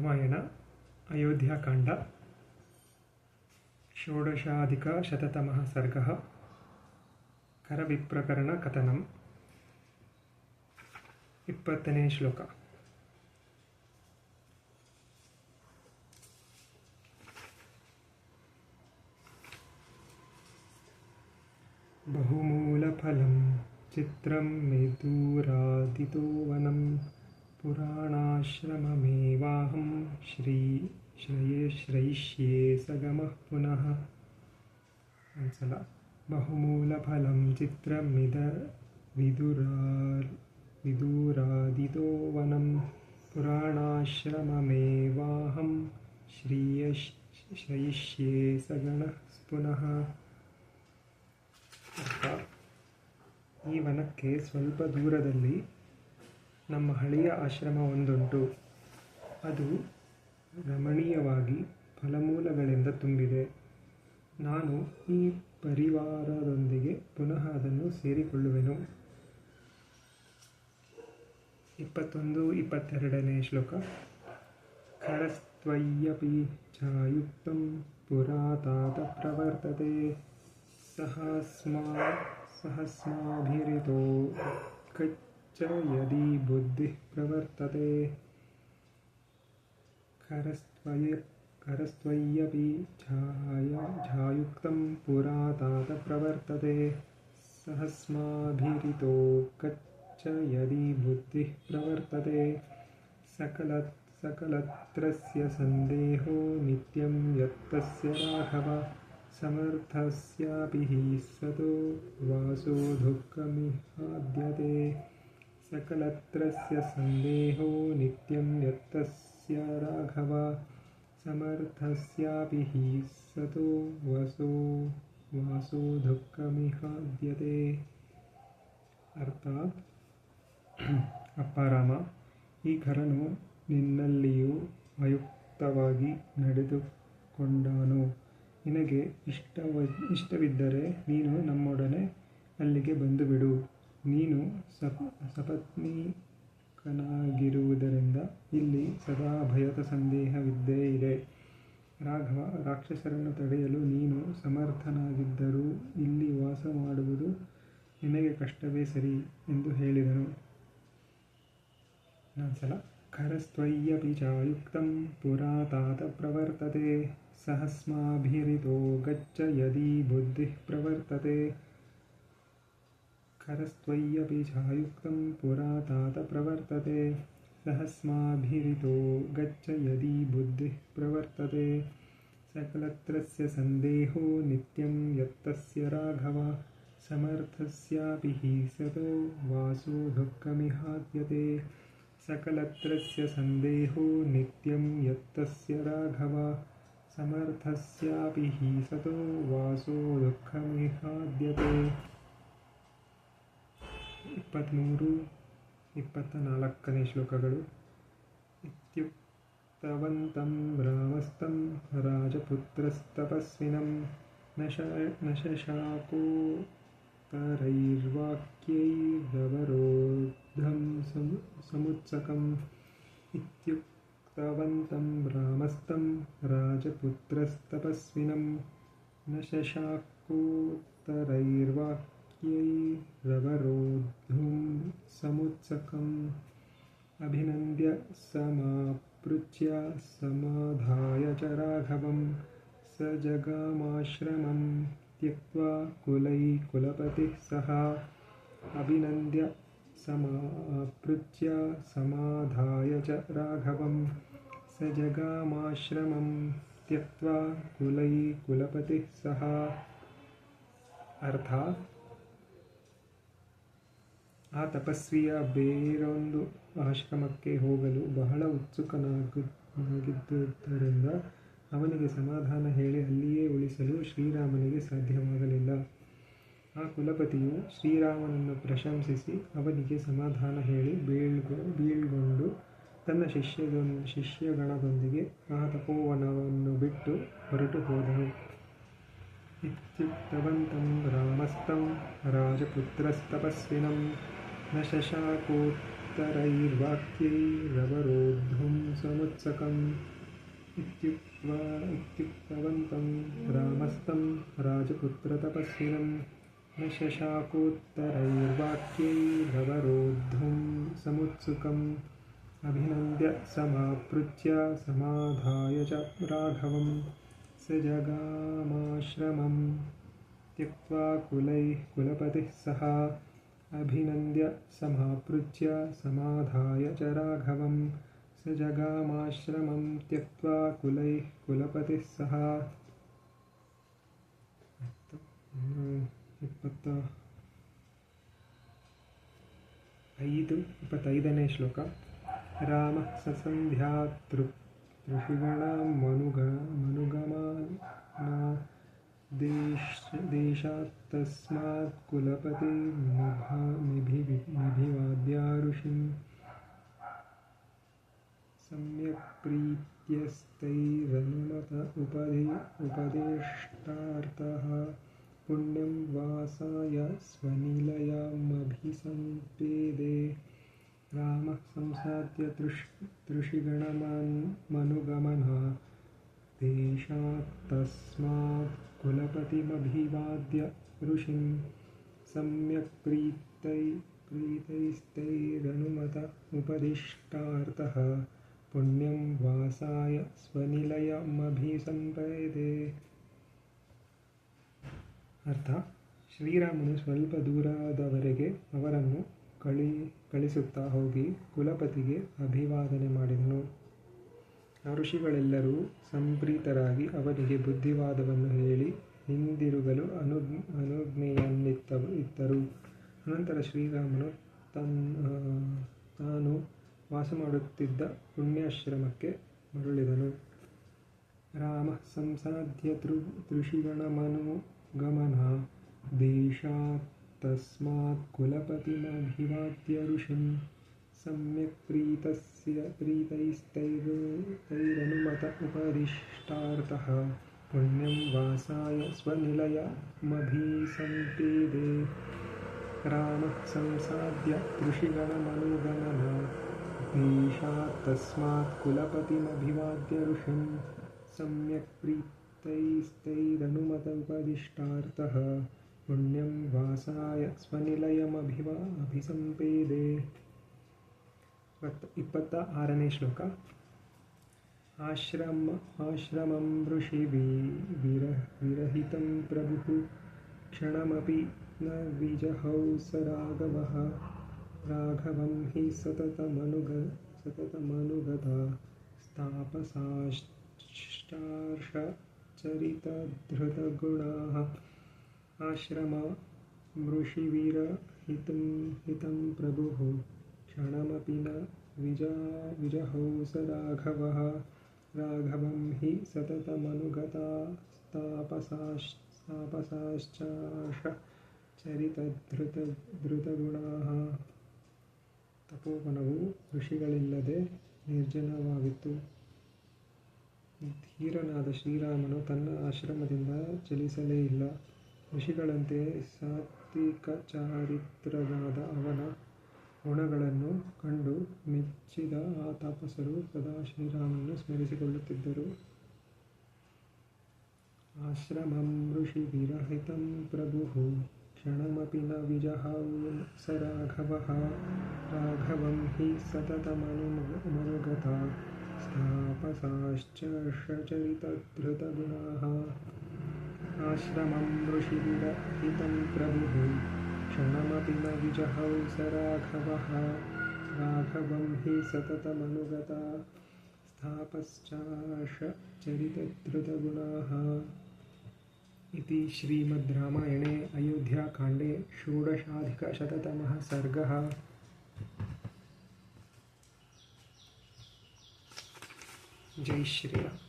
ರಾಮಾಯಣ ಅಯೋಧ್ಯಾಕಾಂಡ ಷೋಡಶಾಧಿಕಶತತಮಃ ಸರ್ಗಃ ಕರವಿಪ್ರಕರಣ ಕಥನಂ 20ನೇ ಶ್ಲೋಕ. ಬಹುಮೂಲಫಲಂ ಚಿತ್ರಂ ಮೇದೂರಾದಿತೋ ವನಂ ಪುರಾಣಾಶ್ರಮಮೇವಾಹಂ ಶ್ರಯಿಷ್ಯೇ ಸಗಮಃ ಪುನಃ. ಒಂದ್ಸಲ. ಬಹುಮೂಲಫಲಂ ಚಿತ್ರಮಿದ ವಿದೂರಾದಿತೋ ವನಂ ಪುರಾಣಾಶ್ರಮಮೇವಾಹಂ ಶ್ರಯಿಷ್ಯೇ ಸಗಮಃ ಪುನಃ. ಈ ವನಕ್ಕೆ ಸ್ವಲ್ಪ ದೂರದಲ್ಲಿ ನಮ್ಮ ಹಳೆಯ ಆಶ್ರಮ ಒಂದುಂಟು. ಅದು ರಮಣೀಯವಾಗಿ ಫಲಮೂಲಗಳಿಂದ ತುಂಬಿದೆ. ನಾನು ಈ ಪರಿವಾರದೊಂದಿಗೆ ಪುನಃ ಅದನ್ನು ಸೇರಿಕೊಳ್ಳುವೆನು. 21-22ನೇ ಶ್ಲೋಕ. ಖರಸ್ತ್ವಯ್ಯಪಿ ಚಾಯುಕ್ತಂ ಪುರಾತಾತ ಪ್ರವರ್ತತೆ ಸಹಸ್ಮಾಭಿರಿತೋ ಗಚ್ಚ ಯದಿ ಬುದ್ಧಿಃ ಪ್ರವರ್ತತೆ. ಖರಸ್ತ್ವಯ್ಯಪಿ ಛಾಯುಕ್ತಂ ಪುರಾತಾತ ಪ್ರವರ್ತತೆ ಸಹಸ್ಮಾಭಿರಿತೋ ಗಚ್ಚ ಯದಿ ಬುದ್ಧಿಃ ಪ್ರವರ್ತತೆ. ಸಕಲತ್ರಸ್ಯ ಸಂದೇಹೋ ನಿತ್ಯಂ ಯತ್ತಸ್ಯ ರಾಘವ ಸಮರ್ಥಸ್ಯಾಪಿ ಸತೋ ವಾಸೋ ದುಃಖಮಿಹಾದ್ಯತೆ. ಸಕಲತ್ರಸ್ಯ ಸಂದೇಹೋ ನಿತ್ಯಂ ಯತ್ತಸ್ಯ ರಾಘವ ಸಮರ್ಥಸ್ಯಾಪಿ ಸತೋ ವಾಸೋ ದುಃಖಮಿಹಾದ್ಯತೆ. ಅರ್ಥಾತ್, ಅಪ್ಪ ರಾಮ, ಈ ಖರನು ನಿನ್ನಲ್ಲಿಯೂ ಆಯುಕ್ತವಾಗಿ ನಡೆದುಕೊಂಡಾನು. ನಿನಗೆ ಇಷ್ಟವಿದ್ದರೆ ನೀನು ನಮ್ಮೊಡನೆ ಅಲ್ಲಿಗೆ ಬಂದು ಬಿಡು. ನೀನು ಸಪತ್ನೀಕನಾಗಿರುವುದರಿಂದ ಇಲ್ಲಿ ಸದಾ ಭಯದ ಸಂದೇಹವಿದ್ದೇ ಇದೆ. ರಾಘವ, ರಾಕ್ಷಸರನ್ನು ತಡೆಯಲು ನೀನು ಸಮರ್ಥನಾಗಿದ್ದರೂ ಇಲ್ಲಿ ವಾಸ ಮಾಡುವುದು ನಿನಗೆ ಕಷ್ಟವೇ ಸರಿ ಎಂದು ಹೇಳಿದನು. ಇನ್ನೊಂದ್ಸಲ. ಖರಸ್ತ್ವಯ್ಯಪಿ ಚಾಯುಕ್ತಂ ಪುರಾತಾತ ಪ್ರವರ್ತತೆ ಸಹಸ್ಮಾಭಿರಿತೋ ಗಚ್ಚ ಯದಿ ಬುದ್ಧಿಃ ಪ್ರವರ್ತತೆ. ಖರಸ್ತ್ವಯ್ಯಪಿ ಚಾಯುಕ್ತಂ ಪುರಾತಾತ ಪ್ರವರ್ತತೆ ಸಹಸ್ಮಾಭಿರಿತೋ ಗಚ್ಚ ಯದಿ ಬುದ್ಧಿಃ ಪ್ರವರ್ತತೆ. ಸಕಲತ್ರಸ್ಯ ಸಂದೇಹೋ ನಿತ್ಯಂ ಯತ್ತಸ್ಯ ರಾಘವ ಸಮರ್ಥಸ್ಯಾಪಿ ಸತೋ ವಾಸೋ ದುಃಖಮಿಹಾದ್ಯತೆ. ಸಕಲತ್ರಸ್ಯ ಸಂದೇಹೋ ನಿತ್ಯಂ ಯತ್ತಸ್ಯ ರಾಘವ ಸಮರ್ಥಸ್ಯಾಪಿ ಸತೋ ವಾಸೋ ದುಃಖಮಿಹಾದ್ಯತೆ. 23-24ನೇ ಶ್ಲೋಕಗಳು. ಇತ್ಯುಕ್ತವಂತಂ ರಾಮಸ್ತಂ ರಾಜಪುತ್ರಸ್ತಪಸ್ವಿನಂ ನ ಶಶಾಕೋತ್ತರೈರ್ವಾಕ್ಯೈರವರೋಧಂ ಸಮುತ್ಸಕಂ. ಇತ್ಯುಕ್ತವಂತಂ ರಾಮಸ್ತಂ ರಾಜಪುತ್ರಸ್ತಪಸ್ವಿನಂ ನ ಶಶಾಕೋತ್ತರೈರ್ವಾಕ್ಯೈರವರೋಧಂ ಸಮುತ್ಸಕಂ. ಅಭಿನಂದ್ಯ ಸಮಾಪೃಚ್ಯ ಸಮಾಧಾಯ ಚ ರಾಘವಂ ಸ ಜಗಾಮಾಶ್ರಮಂ ತ್ಯಕ್ತ್ವಾ ಕುಲಪತಿಃ ಸಹ. ಅಭಿನಂದ್ಯ ಸಮಾಪೃಚ್ಯ ಸಮಾಧಾಯ ಚ ರಾಘವಂ ಸ ಜಗಾಮಾಶ್ರಮಂ ತ್ಯಕ್ತ್ವಾ ಕುಲಪತಿಃ ಸಹ. ಅರ್ಥಾತ್, ಆ ತಪಸ್ವಿಯ ಬೇರೊಂದು ಆಶ್ರಮಕ್ಕೆ ಹೋಗಲು ಬಹಳ ಉತ್ಸುಕನಾಗಿದ್ದುದರಿಂದ ಅವನಿಗೆ ಸಮಾಧಾನ ಹೇಳಿ ಅಲ್ಲಿಯೇ ಉಳಿಸಲು ಶ್ರೀರಾಮನಿಗೆ ಸಾಧ್ಯವಾಗಲಿಲ್ಲ. ಆ ಕುಲಪತಿಯು ಶ್ರೀರಾಮನನ್ನು ಪ್ರಶಂಸಿಸಿ ಅವನಿಗೆ ಸಮಾಧಾನ ಹೇಳಿ ಬೀಳ್ಗೊಂಡು ತನ್ನ ಶಿಷ್ಯಗಣದೊಂದಿಗೆ ಆ ತಪೋವನವನ್ನು ಬಿಟ್ಟು ಹೊರಟು ಹೋದನು. ಇತ್ಯುಕ್ತವಂತಂ ರಾಮಸ್ತಂ ರಾಜಪುತ್ರಸ್ತಪಸ್ವಿನಂ ನ ಶಶಾಕೋತ್ತರೈರ್ವಾಕ್ಯೈರವರೋಧಂ शाकोत्तरैर्वाक्यैरवरोद्धुं समुत्सकम् इत्युक्तवन्तं रामस्तं राजपुत्रतपस्विनं न शशाकोत्तरैर्वाक्यैरवरोद्धुं समुत्सुकम् अभिनन्द्य समापृच्य समाधाय च राघवं स जगामाश्रमं त्यक्त्वा कुलैः कुलपतिः सह अभिनन्द्य समापृच्य समाधाय च राघवं स जगामाश्रमं त्यक्त्वा कुलैः कुलपतिः सह 25ನೇ ಶ್ಲೋಕ. ರಾಮ ಸಸಂಧ್ಯಾತೃಷಿಗಣಾಂ ಮನುಗಮನಾದೇಶಾತ್ತಸ್ಮಾತ್ ಕುಲಪತಿರ್ನಿಭಿವಾದ್ಯ ಋಷಿಂ ಸಮ್ಯಕ್ ಪ್ರೀತ್ಯಸ್ತೈರನುಮತ ಉಪದೇಷ್ಟಾರ್ಥಃ ಪುಣ್ಯಂ ವಾಸಾಯ ಸ್ವನಿಲಯಮಭಿಸಂಪೇದೆ. ರಾಮ ಸಂಸಾದ್ಯ ತೃಷಿಗಣಮನುಗಮನಾದೇಶಾತ್ತಸ್ಮಾತ್ ಕುಲಪತಿಮಭಿವಾದ್ಯ ಋಷಿಂ ಸಮ್ಯಕ್ ಪ್ರೀತೈಸ್ತೈರನುಮತ ಉಪದಿಷ್ಟಾರ್ಥಃ ಪುಣ್ಯಂ ವಾಸಾಯ ಸ್ವನಿಲಯಮಭಿಸಂಪೇದೆ. ಅರ್ಥ: ಶ್ರೀರಾಮನು ಸ್ವಲ್ಪ ದೂರದವರೆಗೆ ಅವರನ್ನು ಕಳಿಸುತ್ತಾ ಹೋಗಿ ಕುಲಪತಿಗೆ ಅಭಿವಾದನೆ ಮಾಡಿದನು. ಆ ಋಷಿಗಳೆಲ್ಲರೂ ಸಂಪ್ರೀತರಾಗಿ ಅವನಿಗೆ ಬುದ್ಧಿವಾದವನ್ನು ಹೇಳಿ ಹಿಂದಿರುಗಲು ಅನುಜ್ಞೆಯನ್ನಿತ್ತರು. ಅನಂತರ ಶ್ರೀರಾಮನು ತಾನು ವಾಸಮಾಡುತ್ತಿದ್ದ ಪುಣ್ಯಾಶ್ರಮಕ್ಕೆ ಮರಳಿದನು. ರಾಮ ಸಂಸಾದ್ಯ ತೃಷಿಗಣಮನುಗಮನಾದೇಶಾತ್ತಸ್ಮಾತ್ ಕುಲಪತಿಮಭಿವಾದ್ಯ ಋಷಿಂ ಸಮ್ಯಕ್ ಪ್ರೀತೈಸ್ತೈರನುಮತ ಉಪದಿಷ್ಟಾರ್ಥಃ ಪುಣ್ಯಂ ವಾಸಾಯ ಸ್ವನಿಲಯಮಭಿಸಂಪೇದೆ. ರಾಮ ಸಂಸಾದ್ಯ ತೃಷಿಗಣಮನುಗಮನಾದೇಶಾತ್ತಸ್ಮಾತ್ ಕುಲಪತಿಮಭಿವಾದ್ಯ ಋಷಿಂ ಸಮ್ಯಕ್ ಪ್ರೀತೈಸ್ತೈರನುಮತ ಉಪದಿಷ್ಟಾರ್ಥಃ ಪುಣ್ಯಂ ವಾಸಾಯ ಸ್ವನಿಲಯಮಭಿಸಂಪೇದೆ. 26ನೇ ಶ್ಲೋಕ. ಆಶ್ರಮಂ ಋಷಿ ವಿರಹಿತಂ ಪ್ರಭುಃ ಕ್ಷಣಮಪಿ ನ ವಿಜಹೌ ಸ ರಾಘವಃ. ರಾಘವಂ ಹಿ ಸತತಮನುಗತಾ ತಾಪಸಾಶ್ಚಾರ್ಷಚರಿತಧೃತಗುಣಾಃ. ಆಶ್ರಮಮೃಷಿವಿರಹಿತಂ ಪ್ರಭುಃ ಕ್ಷಣಮಪಿ ನ ವಿಜಹೌ ಸ ರಾಘವಃ. ರಾಘವಂ ಹಿ ಸತತಮನುಗತಾ ತಾಪಸಾಶ್ಚಾರ್ಷಚರಿತಧೃತಗುಣಾಃ. ತಪೋವನವು ಋಷಿಗಳಿಲ್ಲದೆ ನಿರ್ಜನವಾಗಿತ್ತು. ಧೀರನಾದ ಶ್ರೀರಾಮನು ತನ್ನ ಆಶ್ರಮದಿಂದ ಚಲಿಸಲೇ ಇಲ್ಲ. ಋಷಿಗಳಂತೆ ಸಾತ್ವಿಕ ಚಾರಿತ್ರನಾದ ಅವನ ಗುಣಗಳನ್ನು ಕಂಡು ಮೆಚ್ಚಿದ ಆ ತಾಪಸರು ಸದಾ ಶ್ರೀರಾಮನನ್ನು ಸ್ಮರಿಸಿಕೊಳ್ಳುತ್ತಿದ್ದರು. ಆಶ್ರಮಂ ಋಷಿ ವಿರಹಿತಂ ಪ್ರಭುಃ ಕ್ಷಣಮಪಿ ನ ವಿಜಹೌ ಸ ರಾಘವಃ. ರಾಘವಂ ಹಿ ಸತತಮನುಗತಾ ತಾಪಸಾಶ್ಚಾರ್ಷಚರಿತಧೃತಗುಣಾಃ. ಆಶ್ರಮಂ ಋಷಿ ವಿರಹಿತಂ ಪ್ರಭುಃ ಕ್ಷಣಮಪಿ ನ ವಿಜಹೌ ಸ ರಾಘವಃ. ರಾಘವಂ ಹಿ ಸತತಮನುಗತಾ ತಾಪಶ್ಚಾರ್ಷಚರಿತಧೃತಗುಣಾಃ. इति श्रीमद् रामायणे अयोध्याकाण्डे 16अधिकशततमः सर्गः. जय श्रीराम.